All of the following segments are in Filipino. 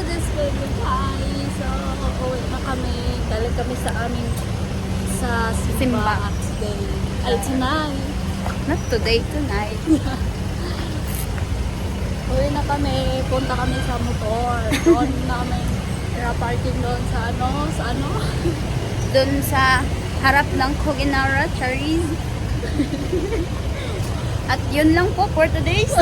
this video guys. So, uuwi na kami. Galing kami sa aming sa Simba today. Ay, tonight. Not today, tonight. Uwi na kami. Punta kami sa motor. Doon namin parking doon sa ano? Doon sa harap ng Koginara Charis. At yun lang po for today's.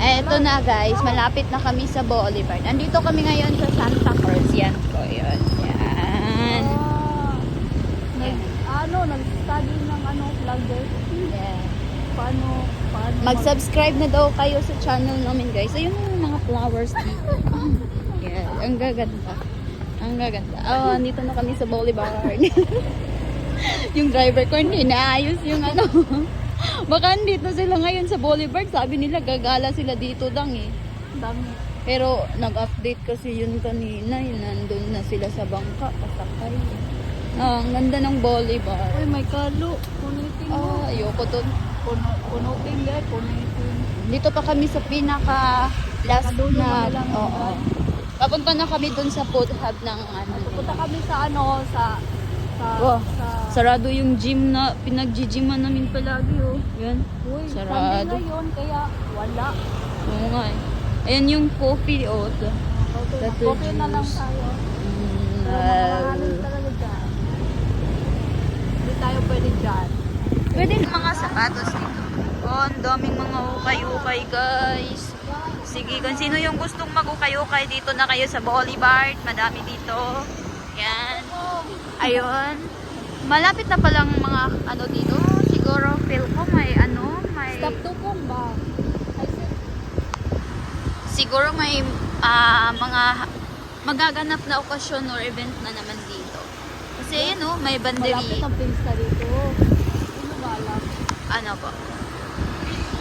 Eto na guys, malapit na kami sa Bolivar. Nandito kami ngayon sa Santa Cruz. Yan po, yun. Yan. Nag-study ng vlogger. Yeah. Paano Mag-subscribe na daw kayo sa channel namin guys. Ayun yung mga flowers dito. Yeah, ang gaganda. Ang gaganda. Oh, andito na kami sa Bolivar. Yung driver ko hindi naayos yung ano. Baka andito sila ngayon sa Bolivar. Sabi nila gagala sila dito dang eh. Dami. Pero nag-update kasi yun kanina. Nandun na sila sa bangka. Pasakay. Ang ganda ng Bolivar. Uy, may kalo. Punitin mo. Oh, ayoko dun. Punutin yan. Punitin. Dito pa kami sa pinaka last Dulo na. na lang. Oo. Papunta na kami dun sa food hub ng ano. Pupunta kami sa Wow. sa Sarado yung gym na pinag-gyman namin palagi oh. Yan. Uy, Sarado. Sunday ngayon, kaya wala. Oo nga eh. Ayan yung coffee oh. Coffee na lang tayo. Pero mahahalin talaga dyan. Hindi tayo pwede dyan. Pwede mga sapatos dito. Oh, ang daming mga ukay-ukay guys. Sige, kung sino yung gustong mag-ukay-ukay dito na kayo sa Bolivar. Madami dito. Yan. Ayun. Malapit na palang mga ano dito. Siguro feel ko may Stop to kong ba? siguro may mga magaganap na okasyon or event na naman dito. Kasi yun oh, may Malapit banderi. ang pista dito. Ano ba alam? Ano po?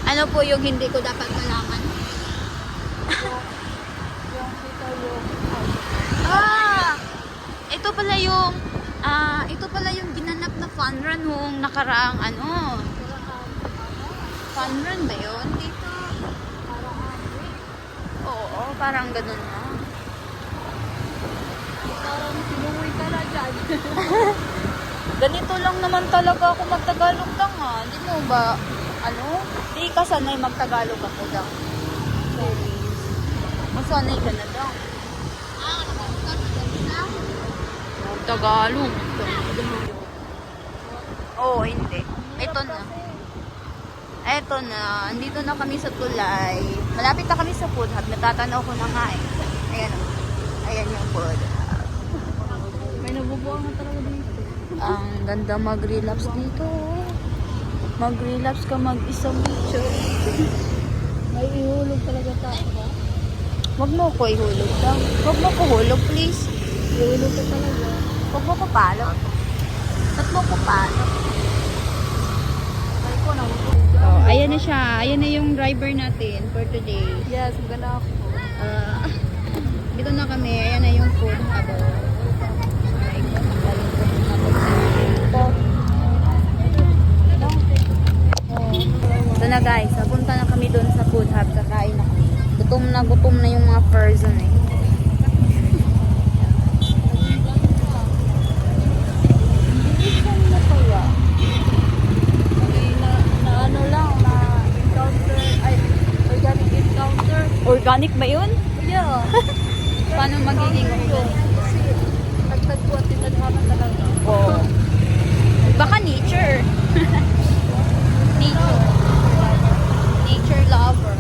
Ano po yung hindi ko dapat malaman? Yung dito yung Ito pala yung ginanap na fun run nung nakaraang fun run ba yun? Dito. Oo, parang ganun na. parang sinuwi ka na dyan. Ganito lang naman talaga ako magtagalog lang ha. Hindi mo ba, di ka sanay magtagalog ako lang. Masanay ka na lang. Tagalog. Oo, hindi. Ito na. Ito na. Andito na kami sa tulay. Malapit na kami sa food hub. Natatanaw ko na nga eh. Ayan o. Ayan yung food hub. May nabubuang na talaga dito. Ang ganda mag-relapse dito. Mag-relapse ka mag-isang picture. May ihulog talaga tayo. Huwag mo ko ihulog lang. Huwag mo ko hulog, please. Ihulog ka talaga. Huwag mo ko palo. Ba't mo ko palo? Ay ko na. Oh, ayan na siya. Ayan na yung driver natin for today. Yes, maganda ako. Dito na kami. Ayan na yung food hub. Ay, galing ko na dito. Ito na guys. Papunta na kami doon sa food hub. Kakain na kami. Gutom na yung mga person eh. Organic ba yun? Yeah. Paano magiging organic? Kasi nagtagpuan din naghaman talaga. Oo. Baka nature. Nature lover.